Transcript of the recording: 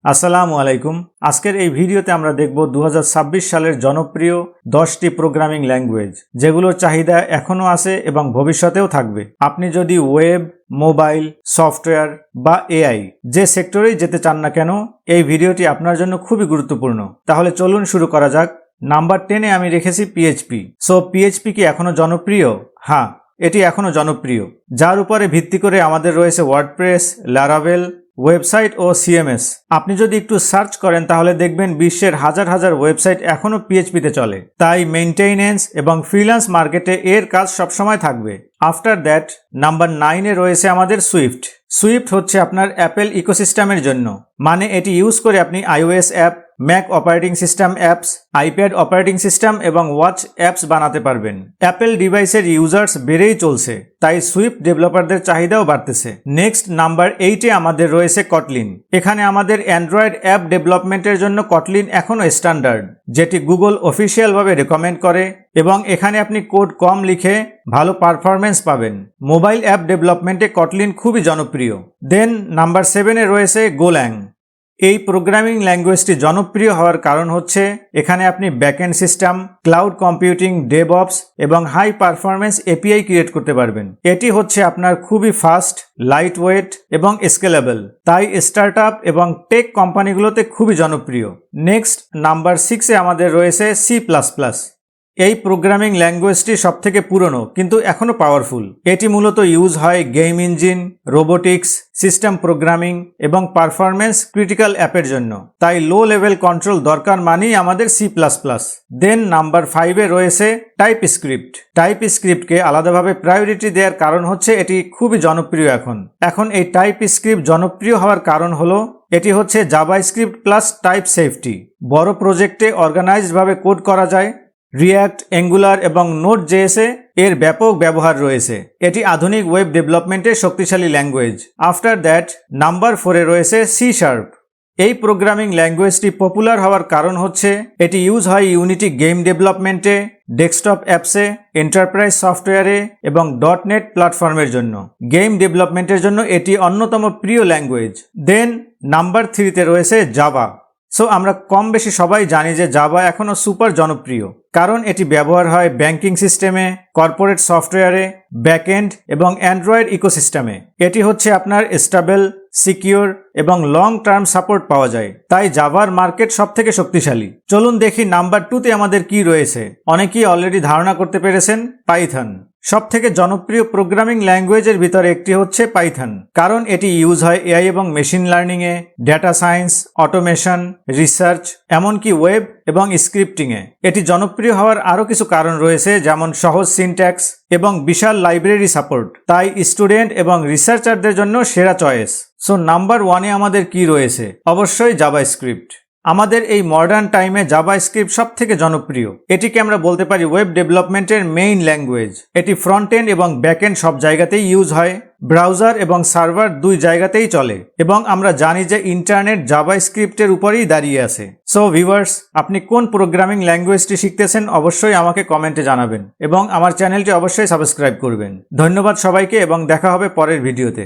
আসসালামু আলাইকুম। আজকের এই ভিডিওতে আমরা দেখব 2026 সালের জনপ্রিয় 10টি প্রোগ্রামিং ল্যাঙ্গুয়েজ যেগুলোর চাহিদা এখনও আছে এবং ভবিষ্যতেও থাকবে। আপনি যদি ওয়েব, মোবাইল, সফটওয়্যার বা এআই যে সেক্টরেই যেতে চান না কেন, এই ভিডিওটি আপনার জন্য খুবই গুরুত্বপূর্ণ। তাহলে চলুন শুরু করা যাক। নাম্বার 10-এ আমি রেখেছি পিএইচপি। সো পিএইচপি কি এখনও জনপ্রিয়? হ্যাঁ, এটি এখনও জনপ্রিয়, যার উপরে ভিত্তি করে আমাদের রয়েছে ওয়ার্ডপ্রেস, ল্যারাভেল, ওয়েবসাইট ও সিএমএস। আপনি যদি একটু সার্চ করেন তাহলে দেখবেন বিশ্বের হাজার হাজার ওয়েবসাইট এখনও পিএইচপিতে চলে। তাই মেইনটেইনেন্স এবং ফ্রিল্যান্স মার্কেটে এর কাজ সবসময় থাকবে। আফটার দ্যাট নাম্বার 9-এ রয়েছে আমাদের সুইফট। সুইফট হচ্ছে আপনার অ্যাপেল ইকোসিস্টেমের জন্য, মানে এটি ইউজ করে আপনি iOS app, Mac operating system apps, iPad operating system এবং ওয়াচ অ্যাপস বানাতে পারবেন। অ্যাপেল ডিভাইসের ইউজার্স বেড়েই চলছে, তাই সুইফট ডেভেলপারদের চাহিদাও বাড়তেছে। নেক্সট নাম্বার 8-এ আমাদের রয়েছে কটলিন। এখানে আমাদের অ্যান্ড্রয়েড অ্যাপ ডেভেলপমেন্টের জন্য কটলিন এখনও স্ট্যান্ডার্ড, যেটি গুগল অফিসিয়ালভাবে রেকমেন্ড করে, এবং এখানে আপনি কোড কম লিখে ভালো পারফরমেন্স পাবেন। মোবাইল অ্যাপ ডেভেলপমেন্টে কটলিন খুবই জনপ্রিয়। দেন নাম্বার 7-এ রয়েছে গোল্যাং। এই প্রোগ্রামিং ল্যাঙ্গুয়েজটি জনপ্রিয় হওয়ার কারণ হচ্ছে এখানে আপনি backend system, cloud computing, DevOps এবং হাই পারফরমেন্স এপিআই ক্রিয়েট করতে পারবেন। এটি হচ্ছে আপনার খুবই ফাস্ট, লাইট ওয়েট এবং স্কেলেবল, তাই স্টার্টআপ এবং টেক কোম্পানিগুলোতে খুবই জনপ্রিয়। নেক্সট নাম্বার 6-এ আমাদের রয়েছে C++। এই প্রোগ্রামিং ল্যাঙ্গুয়েজটি সবথেকে পুরনো কিন্তু এখনও পাওয়ারফুল। এটি মূলত ইউজ হয় game engine, robotics, system programming এবং পারফরমেন্স ক্রিটিক্যাল অ্যাপের জন্য, তাই লো লেভেল কন্ট্রোল দরকার মানেই আমাদের C++। দেন নাম্বার 5-এ রয়েছে টাইপস্ক্রিপ্ট। টাইপস্ক্রিপ্টকে আলাদাভাবে প্রায়োরিটি দেওয়ার কারণ হচ্ছে এটি খুবই জনপ্রিয়। এখন এই টাইপস্ক্রিপ্ট জনপ্রিয় হওয়ার কারণ হলো এটি হচ্ছে জাভাস্ক্রিপ্ট প্লাস টাইপ সেফটি। বড় প্রজেক্টে অর্গানাইজডভাবে কোড করা যায়। রিয়্যাক্ট, অ্যাঙ্গুলার এবং নোড জেএসএ এর ব্যাপক ব্যবহার রয়েছে। এটি আধুনিক ওয়েব ডেভেলপমেন্টের শক্তিশালী ল্যাঙ্গুয়েজ। আফটার দ্যাট নাম্বার 4-এ রয়েছে সি শার্প। এই প্রোগ্রামিং ল্যাঙ্গুয়েজটি পপুলার হওয়ার কারণ হচ্ছে এটি ইউজ হয় ইউনিটি গেম ডেভেলপমেন্টে, ডেস্কটপ অ্যাপসে, এন্টারপ্রাইজ সফটওয়্যারে এবং .NET প্ল্যাটফর্মের জন্য। গেম ডেভেলপমেন্টের জন্য এটি অন্যতম প্রিয় ল্যাঙ্গুয়েজ। দেন নাম্বার 3-তে রয়েছে জাভা। সো আমরা কম বেশি সবাই জানি যে জাভা এখনও সুপার জনপ্রিয়, কারণ এটি ব্যবহার হয় ব্যাংকিং সিস্টেমে, কর্পোরেট সফটওয়্যারে, ব্যাকএন্ড এবং অ্যান্ড্রয়েড ইকোসিস্টেমে। এটি হচ্ছে আপনার স্টেবল, সিকিউর এবং লং টার্ম সাপোর্ট পাওয়া যায়, তাই জাভার মার্কেট সবথেকে শক্তিশালী। চলুন দেখি নাম্বার 2-তে আমাদের কি রয়েছে। অনেকেই অলরেডি ধারণা করতে পেরেছেন, পাইথন। সবথেকে জনপ্রিয় প্রোগ্রামিং ল্যাঙ্গুয়েজের ভিতরে একটি হচ্ছে পাইথন, কারণ এটি ইউজ হয় এআই এবং মেশিন লার্নিংয়ে, ডেটা সায়েন্স, অটোমেশন, রিসার্চ, এমনকি ওয়েব এবং স্ক্রিপ্টিংয়ে। এটি জনপ্রিয় হওয়ার আরও কিছু কারণ রয়েছে, যেমন সহজ সিনট্যাক্স এবং বিশাল লাইব্রেরি সাপোর্ট, তাই স্টুডেন্ট এবং রিসার্চারদের জন্য সেরা চয়েস। সো নাম্বার 1-এ আমাদের কি রয়েছে? অবশ্যই জাভাস্ক্রিপ্ট। আমাদের এই মডার্ন টাইমে জাভাস্ক্রিপ্ট সব থেকে জনপ্রিয়। এটিকে আমরা বলতে পারি ওয়েব ডেভেলপমেন্টের মেইন ল্যাঙ্গুয়েজ। এটি ফ্রন্ট এন্ড এবং ব্যাক এন্ড সব জায়গাতেই ইউজ হয়। ব্রাউজার এবং সার্ভার দুই জায়গাতেই চলে, এবং আমরা জানি যে ইন্টারনেট জাভাস্ক্রিপ্টের উপরেই দাঁড়িয়ে আছে। সো ভিউয়ার্স, আপনি কোন প্রোগ্রামিং ল্যাঙ্গুয়েজটি শিখতেছেন অবশ্যই আমাকে কমেন্টে জানাবেন, এবং আমার চ্যানেলটি অবশ্যই সাবস্ক্রাইব করবেন। ধন্যবাদ সবাইকে এবং দেখা হবে পরের ভিডিওতে।